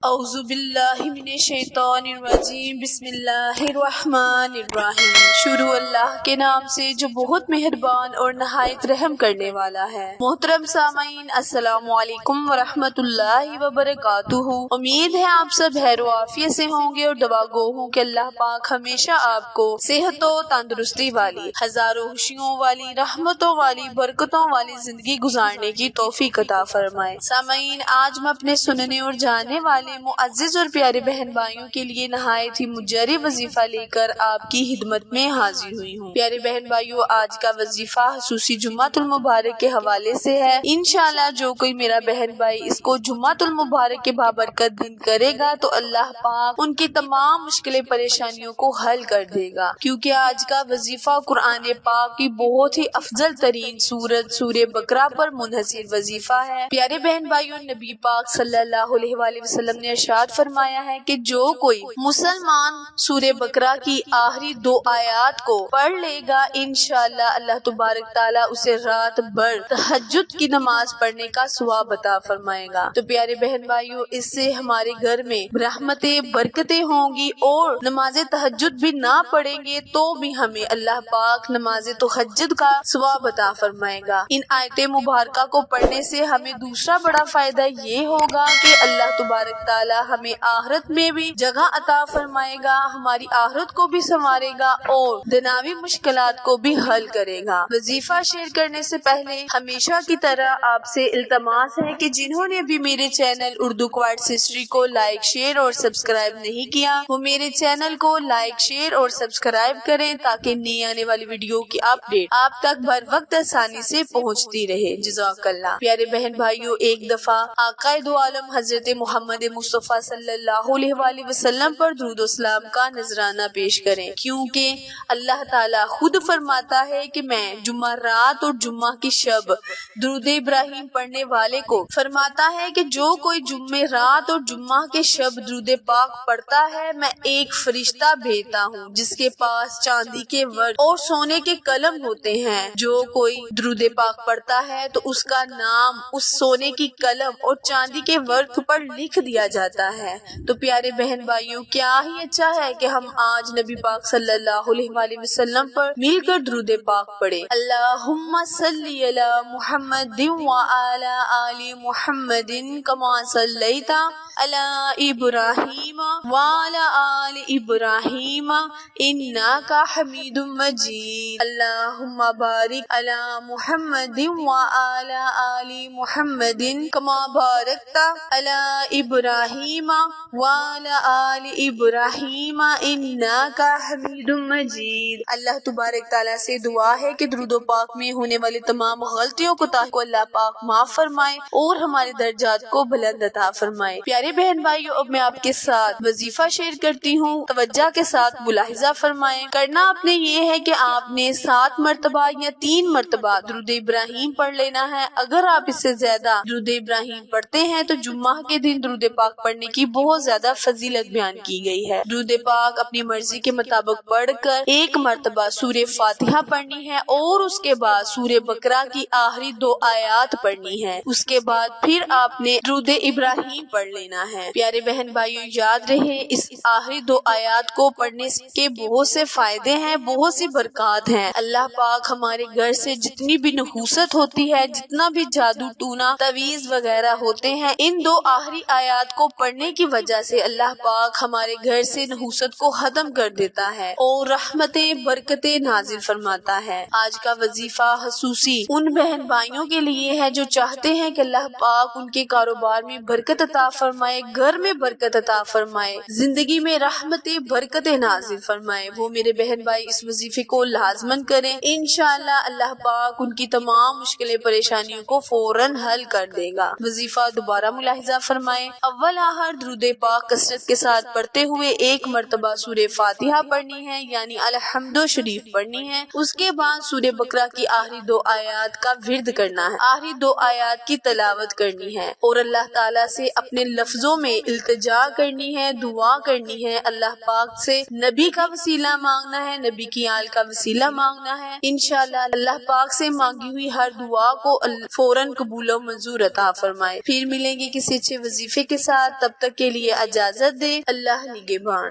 اعوذ باللہ من الشیطان الرجیم، بسم اللہ الرحمن الرحیم۔ شروع اللہ کے نام سے جو بہت مہربان اور نہایت رحم کرنے والا ہے۔ محترم سامعین، السلام علیکم ورحمۃ اللہ وبرکاتہ۔ امید ہے آپ سب خیر و عافیت سے ہوں گے اور دعا گو ہوں کہ اللہ پاک ہمیشہ آپ کو صحت و تندرستی والی، ہزاروں خوشیوں والی، رحمتوں والی، برکتوں والی زندگی گزارنے کی توفیق عطا فرمائے۔ سامعین، آج میں اپنے سننے اور جاننے والے معزز اور پیارے بہن بھائیوں کے لیے نہایت ہی مجری وظیفہ لے کر آپ کی خدمت میں حاضر ہوئی ہوں۔ پیارے بہن بھائیوں، آج کا وظیفہ خصوصی جمعۃ المبارک کے حوالے سے ہے۔ انشاءاللہ جو کوئی میرا بہن بھائی اس کو جمعۃ المبارک کے بابرکت دن کرے گا تو اللہ پاک ان کی تمام مشکلیں پریشانیوں کو حل کر دے گا، کیونکہ آج کا وظیفہ قرآن پاک کی بہت ہی افضل ترین سورت سورہ بقرہ پر منحصر وظیفہ ہے۔ پیارے بہن بھائیوں، نبی پاک صلی اللہ علیہ وآلہ وسلم نے ارشاد فرمایا ہے کہ جو کوئی مسلمان سورہ بقرہ کی آخری 2 آیات کو پڑھ لے گا، انشاءاللہ اللہ تبارک تعالیٰ اسے رات بھر تہجد کی نماز پڑھنے کا ثواب عطا فرمائے گا۔ تو پیارے بہن بھائیوں، اس سے ہمارے گھر میں رحمتیں برکتیں ہوں گی، اور نماز تہجد بھی نہ پڑھیں گے تو بھی ہمیں اللہ پاک نماز تہجد کا ثواب عطا فرمائے گا۔ ان آیت مبارکہ کو پڑھنے سے ہمیں دوسرا بڑا فائدہ یہ ہوگا کہ اللہ تبارک تعالیٰ ہمیں آخرت میں بھی جگہ عطا فرمائے گا، ہماری آخرت کو بھی سنوارے گا اور دنیاوی مشکلات کو بھی حل کرے گا۔ وظیفہ شیئر کرنے سے پہلے ہمیشہ کی طرح آپ سے التماس ہے کہ جنہوں نے بھی میرے چینل اردو کوارٹز ہسٹری کو لائک، شیئر اور سبسکرائب نہیں کیا، وہ میرے چینل کو لائک، شیئر اور سبسکرائب کریں تاکہ نئی آنے والی ویڈیو کی اپڈیٹ آپ تک بر وقت آسانی سے پہنچتی رہے۔ جزاک اللہ۔ پیارے بہن بھائیوں، ایک دفعہ آقا دو عالم حضرت محمد مصطفیٰ صلی اللہ علیہ وآلہ وسلم پر درود و سلام کا نذرانہ پیش کریں، کیونکہ اللہ تعالیٰ خود فرماتا ہے کہ میں جمعہ رات اور جمعہ کی شب درود ابراہیم پڑھنے والے کو فرماتا ہے کہ جو کوئی جمعہ رات اور جمعہ کے شب درود پاک پڑھتا ہے، میں ایک فرشتہ بھیجتا ہوں جس کے پاس چاندی کے ورق اور سونے کے قلم ہوتے ہیں۔ جو کوئی درود پاک پڑھتا ہے تو اس کا نام اس سونے کی قلم اور چاندی کے ورق پر لکھ دیا جاتا ہے۔ تو پیارے بہن بھائیوں، کیا ہی اچھا ہے کہ ہم آج نبی پاک صلی اللہ علیہ وآلہ وسلم پر مل کر درود پاک پڑھیں۔ اللہم صلی علی محمد وعلی آل محمد کما صلیت علی ابراہیم وعلی آل ابراہیم انک حمید مجید۔ اللہم بارک علی محمد وعلی آل محمد کما بارکت علی ابراہیم وعلی آل ابراہیم انک حمید مجید۔ اللہ تبارک تعالیٰ سے دعا ہے کہ درود و پاک میں ہونے والی تمام غلطیوں کو اللہ پاک معاف فرمائے اور ہمارے درجات کو بلند عطا فرمائے۔ پیارے بہن بھائیوں، اب میں آپ کے ساتھ وظیفہ شیئر کرتی ہوں، توجہ کے ساتھ ملاحظہ فرمائیں۔ کرنا آپ نے یہ ہے کہ آپ نے 7 مرتبہ یا 3 مرتبہ درود ابراہیم پڑھ لینا ہے۔ اگر آپ اس سے زیادہ درود ابراہیم پڑھتے ہیں تو جمعہ کے دن درود پاک پڑھنے کی بہت زیادہ فضیلت بیان کی گئی ہے۔ درود پاک اپنی مرضی کے مطابق پڑھ کر 1 مرتبہ سورہ فاتحہ پڑھنی ہے اور اس کے بعد سورہ بقرہ کی آخری 2 آیات پڑھنی ہے۔ اس کے بعد پھر آپ نے درود ابراہیم پڑھ لینا ہے۔ پیارے بہن بھائیوں، یاد رہے اس آخری 2 آیات کو پڑھنے کے بہت سے فائدے ہیں، بہت سی برکات ہیں۔ اللہ پاک ہمارے گھر سے جتنی بھی نحوست ہوتی ہے، جتنا بھی جادو ٹونا تعویذ وغیرہ ہوتے ہیں، ان 2 آخری آیات کو پڑھنے کی وجہ سے اللہ پاک ہمارے گھر سے نحوست کو ختم کر دیتا ہے اور رحمتیں برکتیں نازل فرماتا ہے۔ آج کا وظیفہ خصوصی ان بہن بھائیوں کے لیے ہے جو چاہتے ہیں کہ اللہ پاک ان کے کاروبار میں برکت عطا فرمائے، گھر میں برکت عطا فرمائے، زندگی میں رحمتیں برکتیں نازل فرمائے۔ وہ میرے بہن بھائی اس وظیفے کو لازمن کریں، انشاءاللہ اللہ پاک ان کی تمام مشکلیں پریشانیوں کو فوراً حل کر دے گا۔ وظیفہ دوبارہ ملاحظہ فرمائیں۔ اول آخر درود پاک کثرت کے ساتھ پڑھتے ہوئے 1 مرتبہ سورہ فاتحہ پڑھنی ہے، یعنی الحمد شریف پڑھنی ہے۔ اس کے بعد سورہ بقرہ کی آخری 2 آیات کا ورد کرنا ہے، آخری 2 آیات کی تلاوت کرنی ہے اور اللہ تعالیٰ سے اپنے لفظوں میں التجا کرنی ہے، دعا کرنی ہے، اللہ پاک سے نبی کا وسیلہ مانگنا ہے، نبی کی آل کا وسیلہ مانگنا ہے۔ انشاءاللہ اللہ پاک سے مانگی ہوئی ہر دعا کو فوراً قبول و منظور عطا فرمائے۔ پھر ملیں گے کسی اچھے وظیفے کے ساتھ۔ ساتھ تب تک کے لیے اجازت دیں۔ اللہ نگہبان۔